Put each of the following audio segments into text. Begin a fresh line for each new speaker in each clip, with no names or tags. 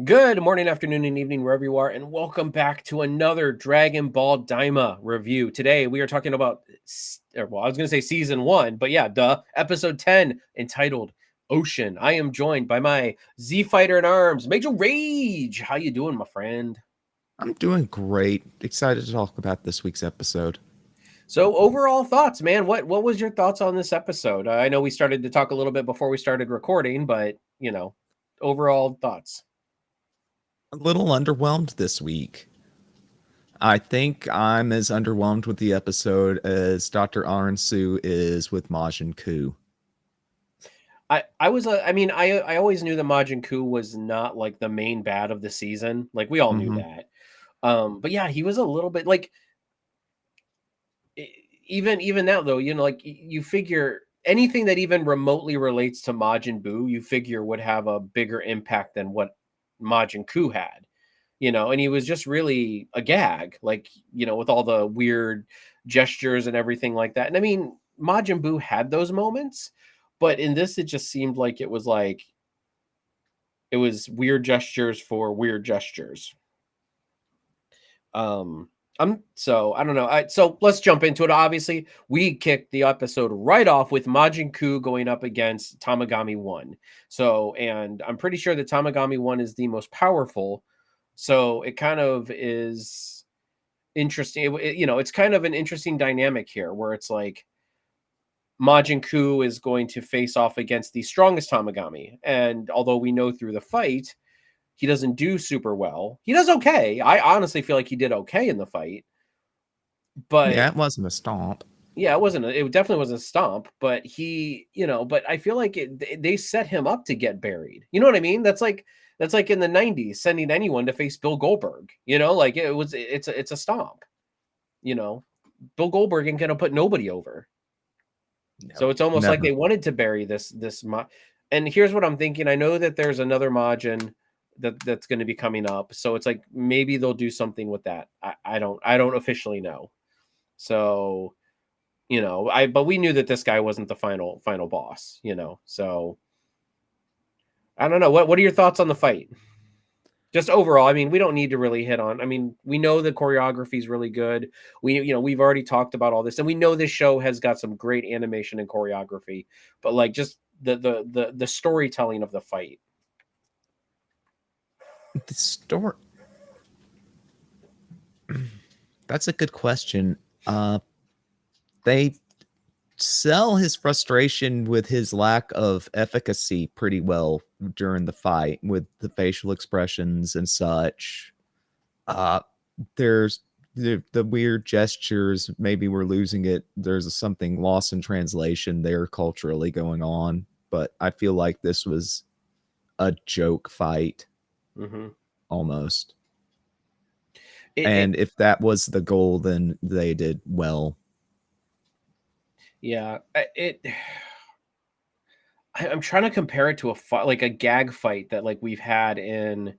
Good morning, afternoon, and evening, wherever you are, and welcome back to another Dragon Ball Daima review. Today, we are talking about, well, I was going to say season one, but yeah, episode 10 entitled Ocean. I am joined by my Z Fighter in Arms, Major Rage. How you doing, my friend?
I'm doing great. Excited to talk about this week's episode.
So, overall thoughts, man. What was your thoughts on this episode? I know we started to talk a little bit before we started recording, but overall thoughts.
A little underwhelmed this week. I think I'm as underwhelmed with the episode as Dr. Aransu is with Majin Ku.
I was I mean I always knew that Majin Ku was not like the main bad of the season. Like we all knew
Mm-hmm.
that. But yeah, he was a little bit like even now though, like you figure anything that even remotely relates to Majin Buu, you figure would have a bigger impact than what Majin Ku had. And he was just really a gag, like, with all the weird gestures and everything like that. And I mean, Majin Buu had those moments, but in this, it just seemed like it was weird gestures for weird gestures. Um, so I don't know. So let's jump into it. Obviously, we kicked the episode right off with Majin Ku going up against Tamagami 1. So, and I'm pretty sure that Tamagami 1 is the most powerful. So it kind of is interesting. It's kind of an interesting dynamic here where it's like Majin Ku is going to face off against the strongest Tamagami. And although we know through the fight, he doesn't do super well. He does okay. I honestly feel like he did okay in the fight. But
Yeah, it wasn't a stomp.
yeah, it definitely wasn't a stomp, but but I feel like they set him up to get buried. You know what I mean? That's like in the 90s sending anyone to face Bill Goldberg. Like it's a stomp. You know, Bill Goldberg ain't gonna put nobody over. So
No,
it's almost like
never.
they wanted to bury and here's what I'm thinking. I know that there's another Majin that's going to be coming up. So it's like maybe they'll do something with that. I don't officially know. So, but we knew that this guy wasn't the final boss, So I don't know. What are your thoughts on the fight? Just overall, I mean, we don't need to really hit on. I mean, we know the choreography is really good. We've already talked about all this, and we know this show has got some great animation and choreography. But like, just the storytelling of the fight.
The story. That's a good question. They sell his frustration with his lack of efficacy pretty well during the fight with the facial expressions and such. Uh, there's the weird gestures. Maybe we're losing it. There's something lost in translation there culturally going on. But I feel like this was a joke fight
Hmm.
almost.
It
And if that was the goal, then they did well.
yeah. I'm trying to compare it to a fight, like a gag fight that like we've had in.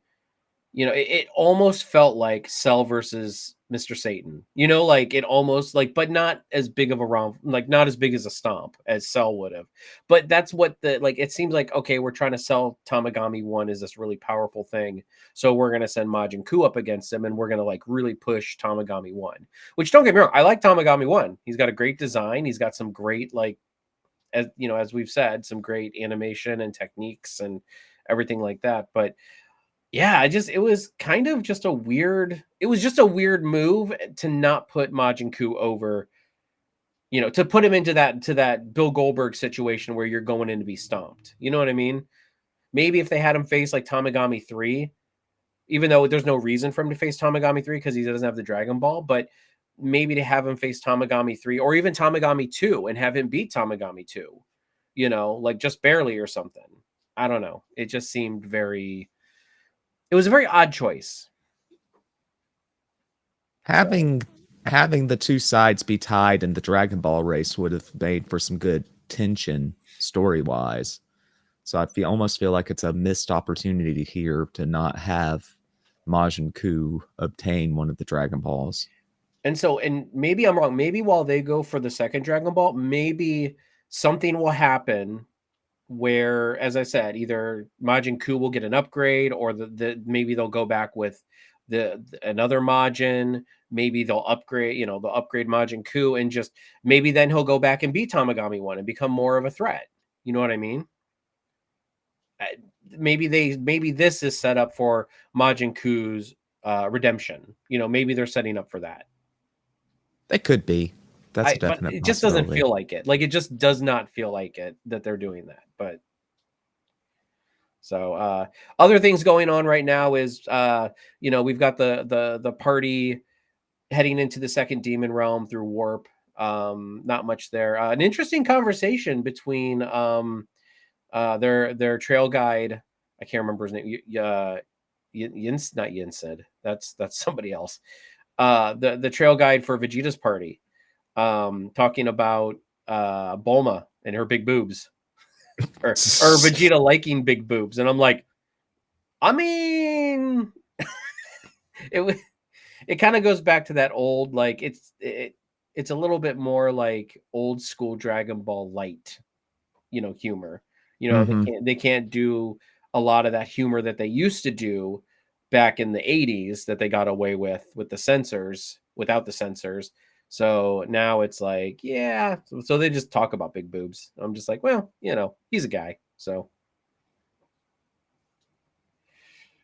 It almost felt like Cell versus Mr. Satan. Like it almost like, but not as big of a romp, like not as big as a stomp as Cell would have. But that's what it seems like, okay, we're trying to sell Tamagami 1 as this really powerful thing. So we're going to send Majin Ku up against him and we're going to like really push Tamagami 1, which don't get me wrong. I like Tamagami 1. He's got a great design. He's got some great, like, as we've said, some great animation and techniques and everything like that. But yeah, it was kind of just a weird move to not put Majin Ku over, to put him into that Bill Goldberg situation where you're going in to be stomped. You know what I mean? Maybe if they had him face like Tamagami 3, even though there's no reason for him to face Tamagami 3 because he doesn't have the Dragon Ball, but maybe to have him face Tamagami 3 or even Tamagami 2 and have him beat Tamagami 2, like just barely or something. I don't know. It was a very odd choice. So,
Having having the two sides be tied in the Dragon Ball race would have made for some good tension story wise. So almost feel like it's a missed opportunity here to not have Majin Ku obtain one of the Dragon Balls.
and maybe I'm wrong. Maybe while they go for the second Dragon Ball, maybe something will happen where, as I said, either Majin Ku will get an upgrade, or maybe they'll go back with another Majin. Maybe they'll upgrade, they'll upgrade Majin Ku, and just maybe then he'll go back and beat Tamagami 1 and become more of a threat. You know what I mean? Maybe this is set up for Majin Ku's redemption. Maybe they're setting up for that.
It could be. That's a definite
but it just doesn't
possibility.
feel like it. Like, it just does not feel like it that they're doing that. But so other things going on right now is we've got the party heading into the second demon realm through warp. Not much there. An interesting conversation between their trail guide. I can't remember his name. Yins, not Yinsid. That's somebody else. The trail guide for Vegeta's party. Talking about Bulma and her big boobs, or Vegeta liking big boobs, and I'm like, I mean, it kind of goes back to that old, like, it's a little bit more like old school Dragon Ball light, humor. They can't do a lot of that humor that they used to do back in the 80s that they got away with the censors, without the censors. So now it's like, yeah, so they just talk about big boobs. I'm just like, well, he's a guy. So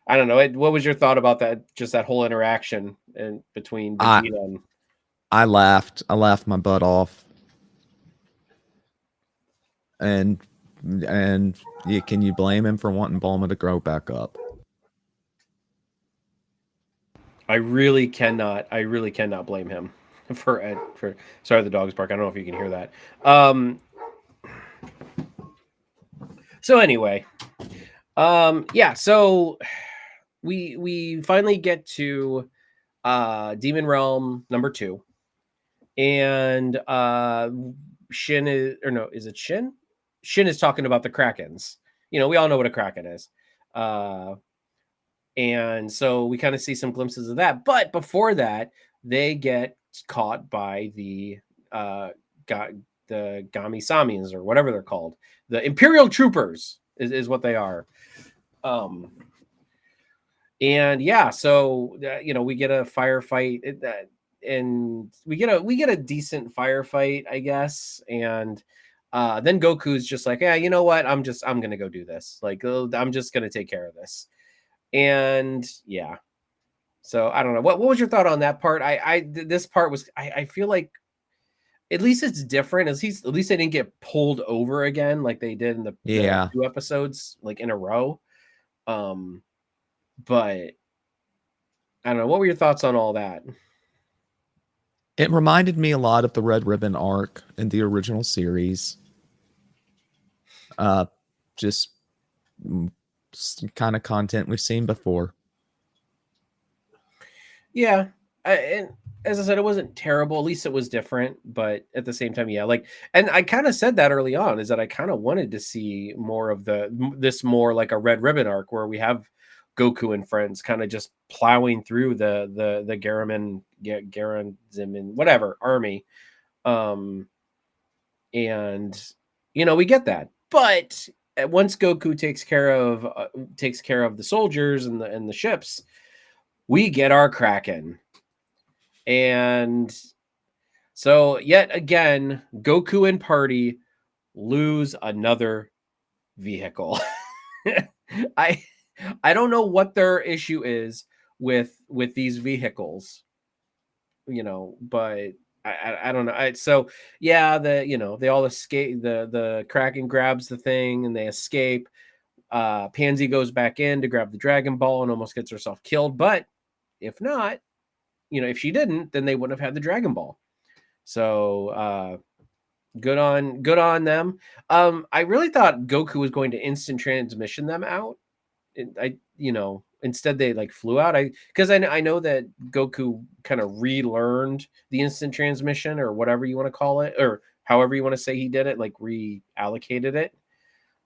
I don't know. What was your thought about that? Just that whole interaction and between Vegeta and
I laughed my butt off. And can you blame him for wanting Bulma to grow back up?
I really cannot blame him for sorry, the dog's bark. I don't know if you can hear that. So anyway, yeah, so we finally get to Demon Realm number 2. And Shin is, or no, is it Shin? Shin is talking about the Krakens. We all know what a Kraken is. And so we kind of see some glimpses of that. But before that, they get caught by the Gami Samians, or whatever they're called. The Imperial Troopers is what they are. And yeah, so we get a firefight, and we get a decent firefight, I guess. And then Goku's just like, yeah, you know what? I'm gonna go do this. Like, I'm just gonna take care of this. And yeah, so I don't know. What was your thought on that part? This part was, I feel like at least it's different. At least they didn't get pulled over again like they did in the 2 episodes, like, in a row. But I don't know. What were your thoughts on all that?
It reminded me a lot of the Red Ribbon arc in the original series. Just kind of content we've seen before.
Yeah. And as I said, it wasn't terrible. At least it was different. But at the same time, yeah, like, and I kind of said that early on, is that I kind of wanted to see more of this more like a Red Ribbon arc, where we have Goku and friends kind of just plowing through the Garanzim and whatever army. And we get that. But once Goku takes care of the soldiers and the ships, we get our Kraken. And so yet again, Goku and party lose another vehicle. I don't know what their issue is with these vehicles, but I don't know. So yeah, they all escape. The Kraken grabs the thing and they escape. Pansy goes back in to grab the Dragon Ball and almost gets herself killed. But if not, if she didn't, then they wouldn't have had the Dragon Ball. So good on them. I really thought Goku was going to instant transmission them out. Instead they like flew out. Because I know that Goku kind of relearned the instant transmission, or whatever you want to call it, or however you want to say he did it, like reallocated it.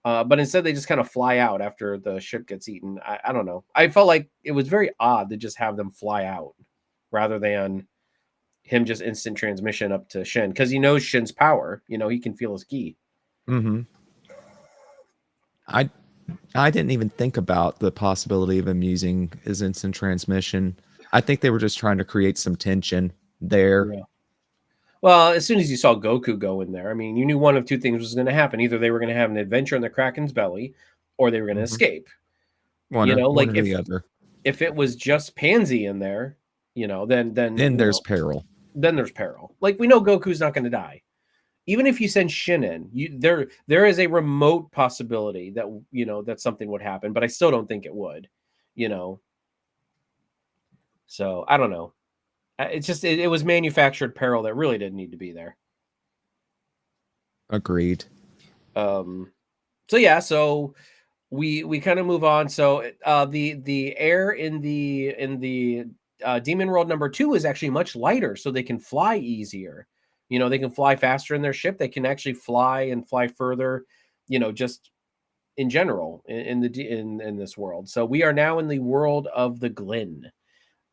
But instead they just kind of fly out after the ship gets eaten. I don't know. I felt like it was very odd to just have them fly out rather than him just instant transmission up to Shin, because he knows Shin's power. He can feel his ki.
Mm-hmm. I I didn't even think about the possibility of him using his instant transmission. I think they were just trying to create some tension there.
Yeah. Well, as soon as you saw Goku go in there, I mean, you knew one of two things was going to happen. Either they were going to have an adventure in the Kraken's belly, or they were going to
Mhm.
escape.
One
You
or
know,
one
like
or the other.
if it was just Pansy in there, you know, then
Then there's peril.
then there's peril. Like we know Goku's not going to die. Even if you send Shin in, there is a remote possibility that that something would happen, but I still don't think it would. You know, so I don't know. It's just it was manufactured peril that really didn't need to be there.
Agreed.
Um, so yeah, so we kind of move on. So the air in the Demon World number 2 is actually much lighter, so they can fly easier. They can fly faster in their ship. They can actually fly and fly further. Just in general in this world. So we are now in the world of the Glen.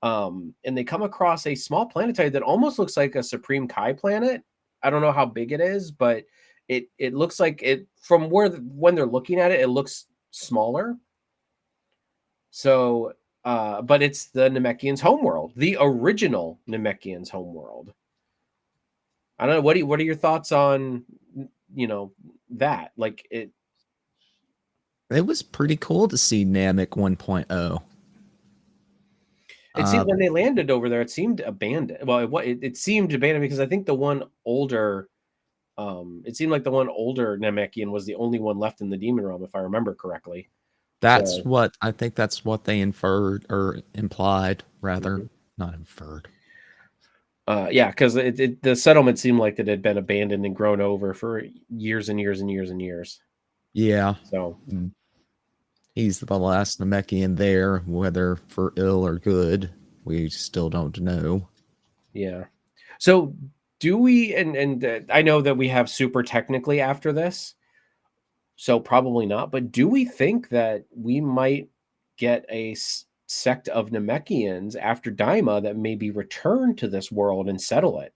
And they come across a small planetoid that almost looks like a Supreme Kai planet. I don't know how big it is, but it looks like it from when they're looking at it, it looks smaller. So, but it's the Namekians' homeworld, the original Namekians' homeworld. I don't know. What are your thoughts on that? Like it?
It was pretty cool to see Namek 1.0.
It seemed when they landed over there, it seemed abandoned. Well, it seemed abandoned because I think the one older, it seemed like the one older Namekian was the only one left in the demon realm, if I remember correctly.
That's
So,
what I think that's what they inferred or implied, rather,
mhm.
not inferred.
Yeah, because the settlement seemed like it had been abandoned and grown over for years and years and years and years.
Yeah.
So,
He's the last Namekian there, whether for ill or good, we still don't know.
yeah. So, do we? And I know that we have super technically after this. So probably not. But do we think that we might get a sect of Namekians after Daima that maybe return to this world and settle it?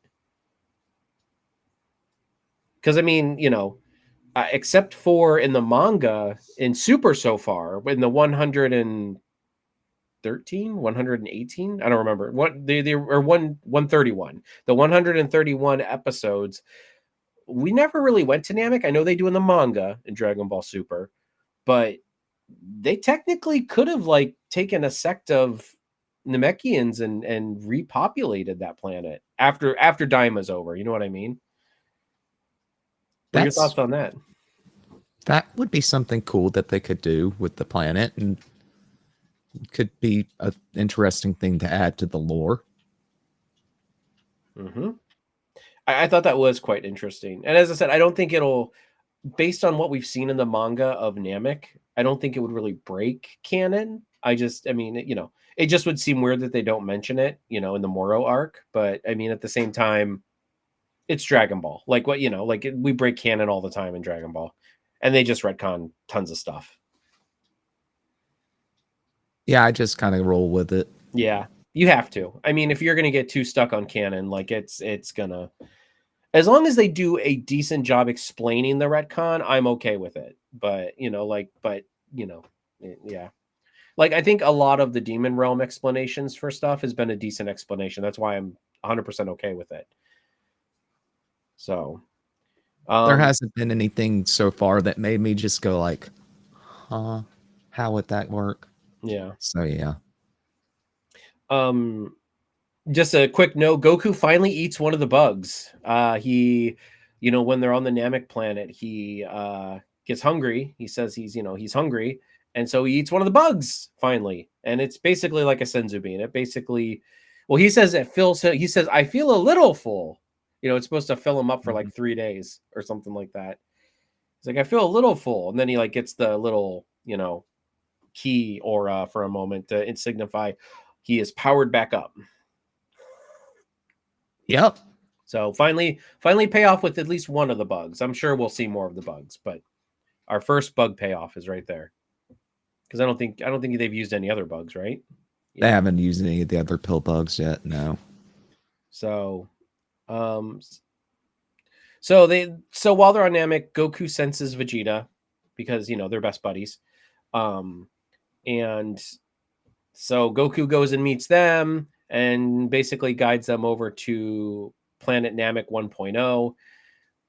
Because I mean, except for in the manga in Super so far, in the 113, 118, I don't remember what they or 131, the 131 episodes. We never really went to Namek. I know they do in the manga in Dragon Ball Super, but they technically could have like taken a sect of Namekians and repopulated that planet after Daima's over. You know what I mean? What are your
That's
thoughts on that?
that would be something cool that they could do with the planet, and could be an interesting thing to add to the lore.
Hmm. I thought that was quite interesting, and as I said, I don't think it'll, based on what we've seen in the manga of Namek, I don't think it would really break canon. I mean, it just would seem weird that they don't mention it, in the Moro arc. But I mean, at the same time, it's Dragon Ball. Like what, we break canon all the time in Dragon Ball, and they just retcon tons of stuff.
Yeah, I just kind of roll with it.
Yeah, you have to. I mean, if you're gonna get too stuck on canon, like it's gonna, as long as they do a decent job explaining the retcon, I'm okay with it. But yeah. Like I think a lot of the Demon Realm explanations for stuff has been a decent explanation. That's why I'm 100% okay with it. So,
There
um,
hasn't been anything so far that made me just go like, huh, how would that work?
yeah.
So yeah.
Um, just a quick note, Goku finally eats one of the bugs. He, when they're on the Namek planet, he gets hungry. He says he's hungry, and so he eats one of the bugs finally. And it's basically like a senzu bean. It basically, well, he says it fills him. He says, "I feel a little full." It's supposed to fill him up for like
Mhm.
3 days or something like that. He's like, "I feel a little full," and then he like gets the little key aura for a moment to signify he is powered back up.
Yep.
So finally pay off with at least one of the bugs. I'm sure we'll see more of the bugs, but our first bug payoff is right there. Because I don't think they've used any other bugs, right?
They
Yeah.
haven't used any of the other pill bugs yet. No.
So so while they're on Namek, Goku senses Vegeta because they're best buddies. And so Goku goes and meets them and basically guides them over to Planet Namek 1.0.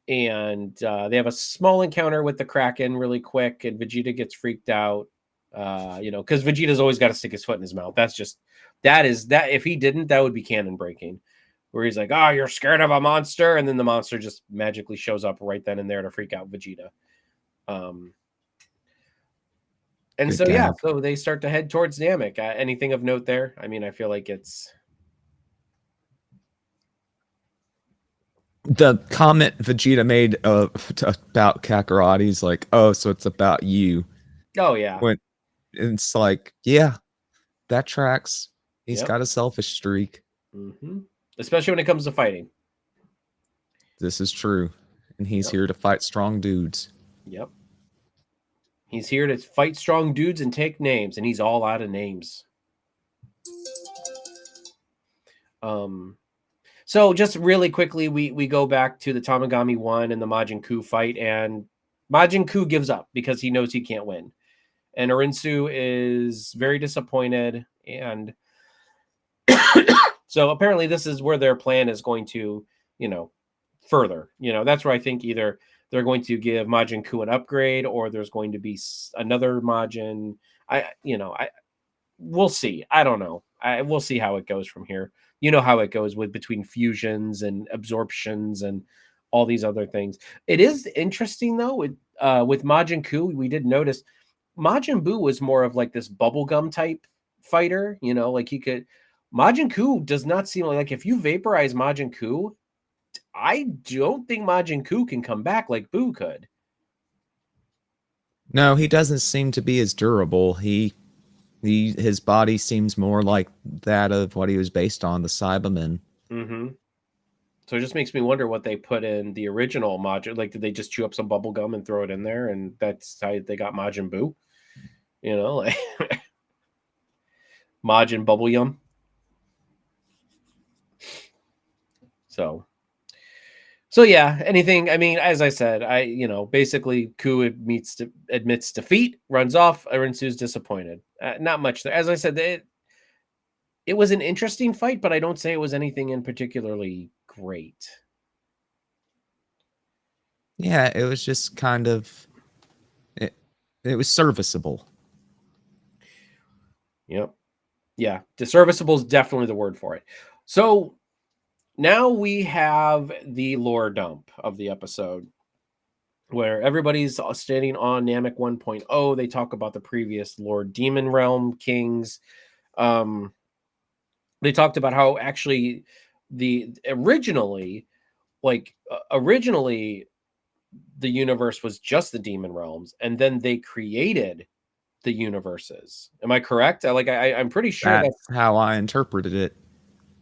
And they have a small encounter with the Kraken really quick, and Vegeta gets freaked out. Because Vegeta's always got to stick his foot in his mouth. That is if he didn't, that would be canon breaking. Where he's like, "Oh, you're scared of a monster," and then the monster just magically shows up right then and there to freak out Vegeta. And
Good
so
gag.
yeah, so they start to head towards Namek. Anything of note there? I mean, I feel like it's
the comment Vegeta made about Kakarot. He's like, "Oh, so it's about you."
oh yeah,
When it's like, yeah, that tracks. He's
Yep.
got a selfish streak.
Especially when it comes to fighting.
This is true, and he's
Yep.
here to fight strong dudes.
Yep. He's here to fight strong dudes and take names, and he's all out of names. So just really quickly, we go back to the Tamagami 1 and the Majin Ku fight, and Majin Ku gives up because he knows he can't win. And Orinsu is very disappointed, and so apparently this is where their plan is going to, further. That's where I think either they're going to give Majin Ku an upgrade, or there's going to be another Majin. We'll see. I don't know. We'll see how it goes from here. You know how it goes between fusions and absorptions and all these other things. It is interesting though with Majin Ku. We did notice Majin Buu was more of like this bubblegum type fighter. Like he could. Majin Ku does not seem like if you vaporize Majin Ku, I don't think Majin Ku can come back like Buu could.
No, he doesn't seem to be as durable. His body seems more like that of what he was based on, the Cybermen.
So it just makes me wonder what they put in the original Majin. Like, did they just chew up some bubble gum and throw it in there, and that's how they got Majin Buu? Like Majin Bubble Yum. So yeah, anything. I mean, as I said, basically Ku admits defeat, runs off. Arinsu's disappointed. Not much there. As I said, it was an interesting fight, but I don't say it was anything in particularly great.
Yeah, it was just kind of it was serviceable.
Yep. Yeah, serviceable is definitely the word for it. So now we have the lore dump of the episode where everybody's standing on Namek 1.0. They talk about the previous Lord Demon Realm kings. They talked about how actually originally the universe was just the demon realms, and then they created the universes. Am I correct? I'm pretty sure
that's how I interpreted it.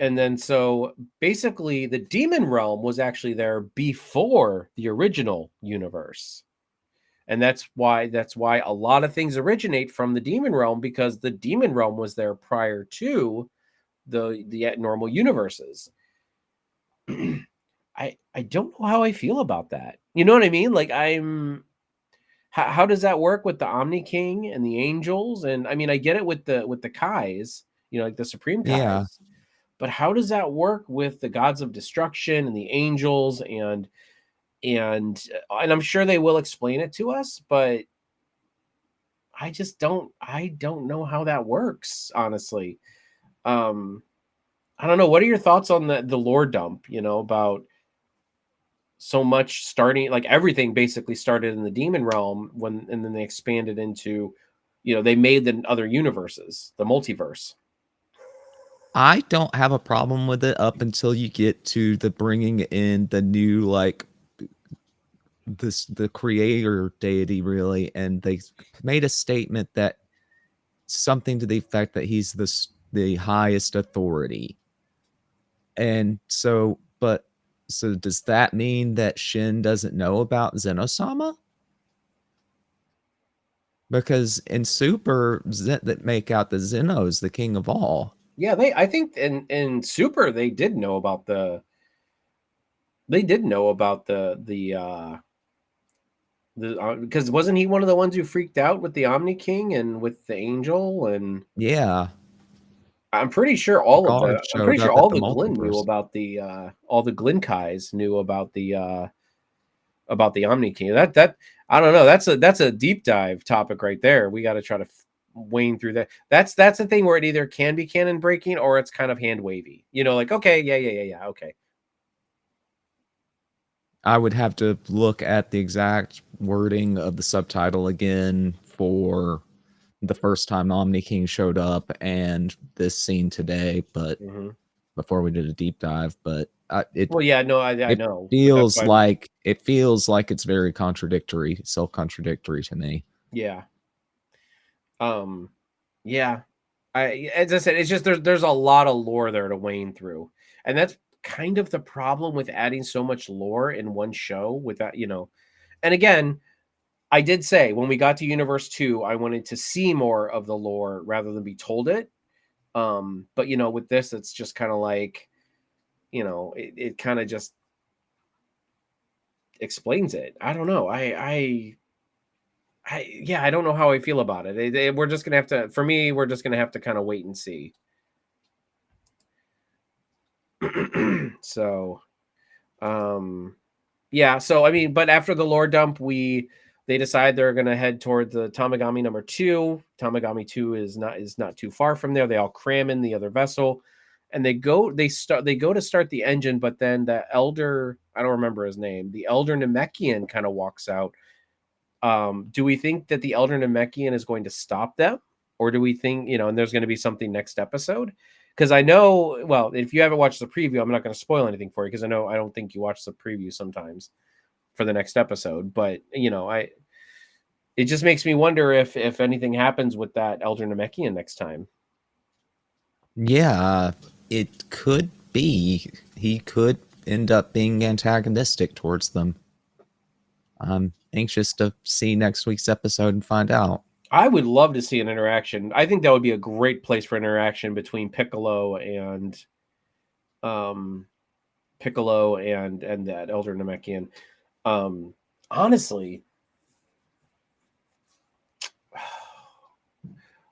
And then so basically the demon realm was actually there before the original universe. And that's why a lot of things originate from the demon realm, because the demon realm was there prior to the normal universes. I don't know how I feel about that. You know what I mean? Like how does that work with the Omni King and the angels? And I mean, I get it with the Kais, like the Supreme Kais.
Yeah.
But how does that work with the gods of destruction and the angels and I'm sure they will explain it to us, but I don't know how that works, honestly. I don't know. What are your thoughts on the lore dump, about so much starting, like everything basically started in the demon realm and then they expanded into, they made the other universes, the multiverse.
I don't have a problem with it up until you get to the bringing in the new, like, the creator deity, really, and they made a statement that something to the effect that he's the highest authority. And so does that mean that Shin doesn't know about Zenosama? Because in Super, that make out the Zeno's the king of all.
Yeah, I think in Super they did know about the Because wasn't he one of the ones who freaked out with the Omni King and with the Angel? And
Yeah,
I'm pretty sure
guard
I'm pretty
showed
sure
up at
all
the
the Glen knew
multiverse.
about all the Glenkais knew about the Omni King. That I don't know. That's a deep dive topic right there. We got to try to wane through that. That's the thing where it either can be canon breaking or it's kind of hand wavy. You know, like okay, yeah, okay.
I would have to look at the exact wording of the subtitle again for the first time Omni King showed up and this scene today, but
Mm-hmm.
before we did a deep dive, but
Well, yeah, no, I
it
know, but that's
feels
why
like it's very contradictory, self-contradictory to me.
yeah. Um, yeah. As I said, it's just there's a lot of lore there to wane through, and that's kind of the problem with adding so much lore in one show. With that, you know, and again, I did say when we got to Universe 2, I wanted to see more of the lore rather than be told it. But you know, with this, it's just kind of like, you know, it kind of just explains it. I don't know. Yeah, I don't know how I feel about it. We're just gonna have to, for me, we're just gonna have to kind of wait and see. So, um, yeah. So I mean, but after the lore dump, they decide they're gonna head toward the Tamagami number 2. Tamagami 2 is not too far from there. They all cram in the other vessel, and they go to start the engine, but then the elder, I don't remember his name, the elder Namekian kind of walks out. Do we think that the elder Namekian is going to stop them, or do we think, you know, and there's going to be something next episode? Because I know, well, if you haven't watched the preview, I'm not going to spoil anything for you because I don't think you watch the preview sometimes for the next episode. But you know, it just makes me wonder if anything happens with that elder Namekian next time.
Yeah, it could be. He could end up being antagonistic towards them. I'm anxious to see next week's episode and find out.
I would love to see an interaction. I think that would be a great place for interaction between um Piccolo and that elder Namekian. Um, honestly,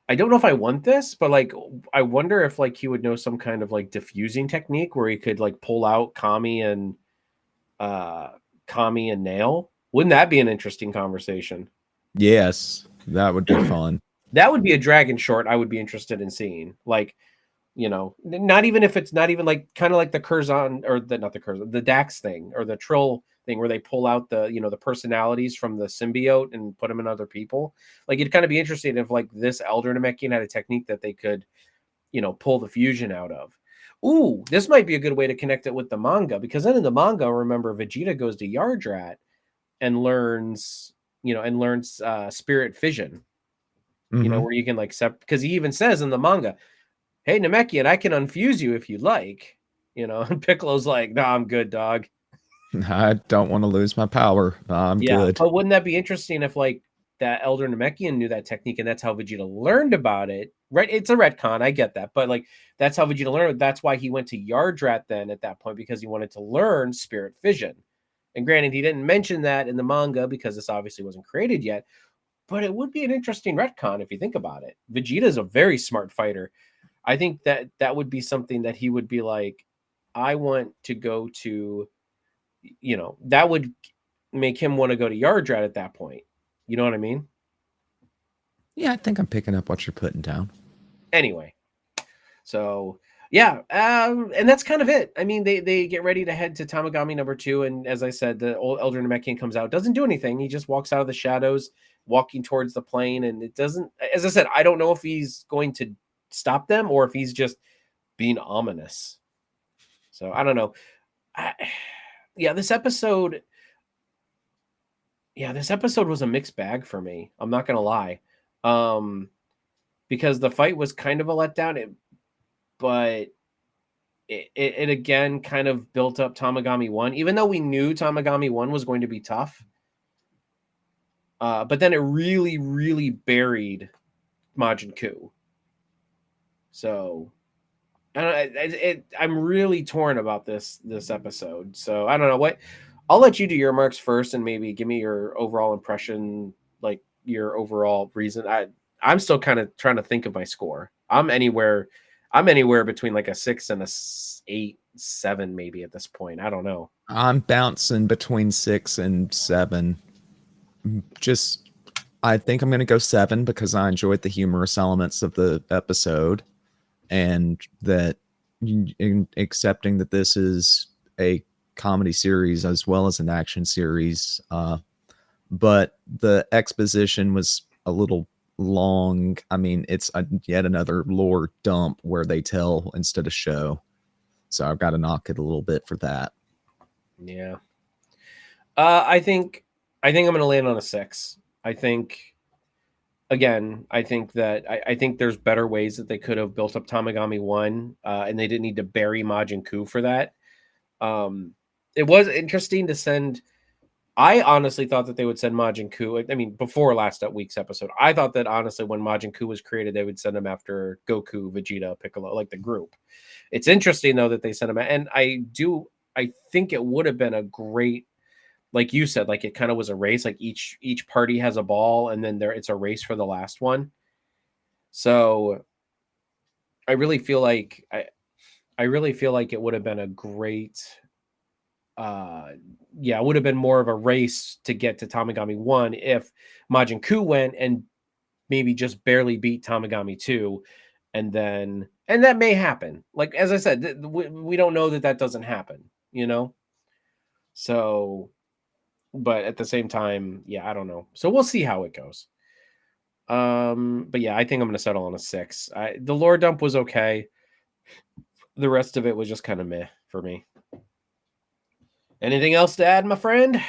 I don't know if I want this, but like I wonder if like he would know some kind of like diffusing technique where he could like pull out uh Kami and Nail. Wouldn't that be an interesting conversation?
Yes, that would be fun.
That would be a dragon short I would be interested in seeing. Like, you know, not even if it's not even like kind of like the Curzon or the not the Curzon, the Dax thing or the Trill thing where they pull out the, you know, the personalities from the symbiote and put them in other people. Like it'd kind of be interesting if like this Elder Namekian had a technique that they could, you know, pull the fusion out of. Ooh, this might be a good way to connect it with the manga because then in the manga, remember Vegeta goes to Yardrat and learns, you know, and learns spirit fission, you know,
Hmm.
where you can like because he even says in the manga, hey, Namekian, I can unfuse you if you like. You know, and Piccolo's like, no, I'm good, dog.
I don't want to lose my power. I'm
Yeah.
good.
But wouldn't that be interesting if like that Elder Namekian knew that technique and that's how Vegeta learned about it? Right. It's a retcon. I get that. But like that's how Vegeta learned. That's why he went to Yardrat then at that point, because he wanted to learn spirit fission. And granted, he didn't mention that in the manga because this obviously wasn't created yet. But it would be an interesting retcon if you think about it. Vegeta is a very smart fighter. I think that that would be something that he would be like, I want to go to, you know, that would make him want to go to Yardrat at that point. You know what I mean?
Yeah, I think I'm picking up what you're putting down.
Anyway, so yeah, and that's kind of it. I mean, they get ready to head to Tamagami number 2, and as I said, the old Elder Namekian comes out, doesn't do anything. He just walks out of the shadows, walking towards the plane, and it doesn't. As I said, I don't know if he's going to stop them or if he's just being ominous. So I don't know. I, yeah, this episode was a mixed bag for me. I'm not gonna lie, um, because the fight was kind of a letdown, but it again kind of built up Tamagami 1, even though we knew Tamagami 1 was going to be tough. But then it really, really buried Majin Ku. So I don't know, I'm really torn about this episode. So I don't know what. I'll let you do your marks first and maybe give me your overall impression, like your overall reason. I'm still kind of trying to think of my score. I'm anywhere between like a 6 and a 8, 7 maybe at this point. I don't know.
I'm bouncing between 6 and 7. Just, I think I'm going to go 7 because I enjoyed the humorous elements of the episode, and that in accepting that this is a comedy series as well as an action series. But the exposition was a little long. I mean, it's yet another lore dump where they tell instead of show. So I've got to knock it a little bit for that.
Yeah. I think I'm going to land on a 6. I think I think that I think there's better ways that they could have built up Tamagami 1, and they didn't need to bury Majin Ku for that. It was interesting to send. I honestly thought that they would send Majin Ku. I mean, before last week's episode, I thought that honestly, when Majin Ku was created, they would send him after Goku, Vegeta, Piccolo, like the group. It's interesting though that they sent him, and I think it would have been a great, like you said, like it kind of was a race. Like each party has a ball, and then it's a race for the last one. So I really feel like I really feel like it would have been a great. Yeah, it would have been more of a race to get to Tamagami 1 if Majin Ku went and maybe just barely beat Tamagami 2, and that may happen. Like as I said, we don't know that doesn't happen, you know. So, but at the same time, yeah, I don't know. So we'll see how it goes. But yeah, I think I'm gonna settle on a 6. The lore dump was okay. The rest of it was just kind of meh for me. Anything else to add, my friend?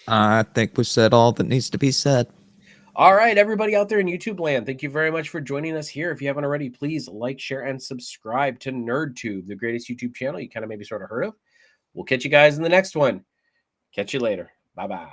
I think we said all that needs to be said.
All right, everybody out there in YouTube land, thank you very much for joining us here. If you haven't already, please like, share, and subscribe to NerdTube, the greatest YouTube channel you kind of maybe sort of heard of. We'll catch you guys in the next one. Catch you later. Bye-bye.